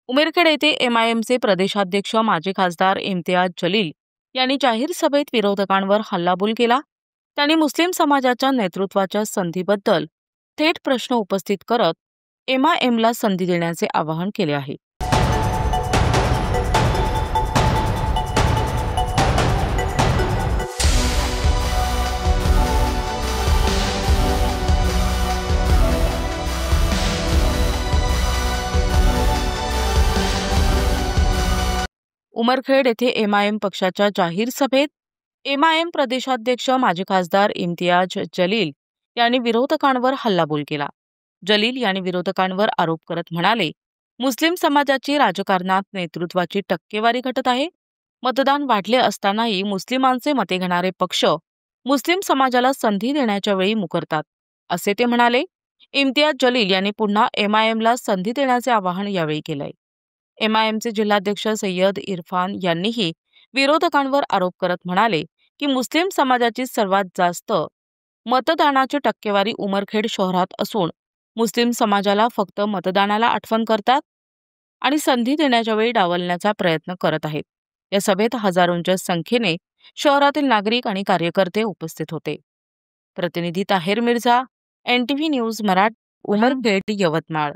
उमेरखेड येथे एमआयएमचे प्रदेशाध्यक्ष माजी खासदार इम्तियाज जलील यांनी जाहीर सभेत विरोधकांवर हल्लाबोल केला. त्यांनी मुस्लिम समाजाच्या नेतृत्वाच्या संधीबद्दल थेट प्रश्न उपस्थित करत एमआयएमला संधी देण्याचे आवाहन केले आहे. उमरखेड येथे एमआयएम पक्षाच्या जाहीर सभेत एमआयएम प्रदेशाध्यक्ष माजी खासदार इम्तियाज जलील यांनी विरोधकांवर हल्लाबोल केला. जलील यांनी विरोधकांवर आरोप करत म्हणाले, मुस्लिम समाजाची राजकारणात नेतृत्वाची टक्केवारी घटत आहे. मतदान वाढले असतानाही मुस्लिमांचे मते घेणारे पक्ष मुस्लिम समाजाला संधी देण्याच्या वेळी मुकरतात, असे ते म्हणाले. इम्तियाज जलील यांनी पुन्हा एमआयएमला संधी देण्याचे आवाहन यावेळी केलंय. एमआयएमचे जिल्हाध्यक्ष सय्यद इरफान यांनीही विरोधकांवर आरोप करत म्हणाले की मुस्लिम समाजाची सर्वात जास्त मतदानाची टक्केवारी उमरखेड शहरात असून मुस्लिम समाजाला फक्त मतदानाला आठवण करतात आणि संधी देण्याच्या वेळी डावलण्याचा प्रयत्न करत आहेत. या सभेत हजारोंच्या संख्येने शहरातील नागरिक आणि कार्यकर्ते उपस्थित होते. प्रतिनिधी Taher Mirza, NTV news Marathi, Umarkhed, Yavatmal.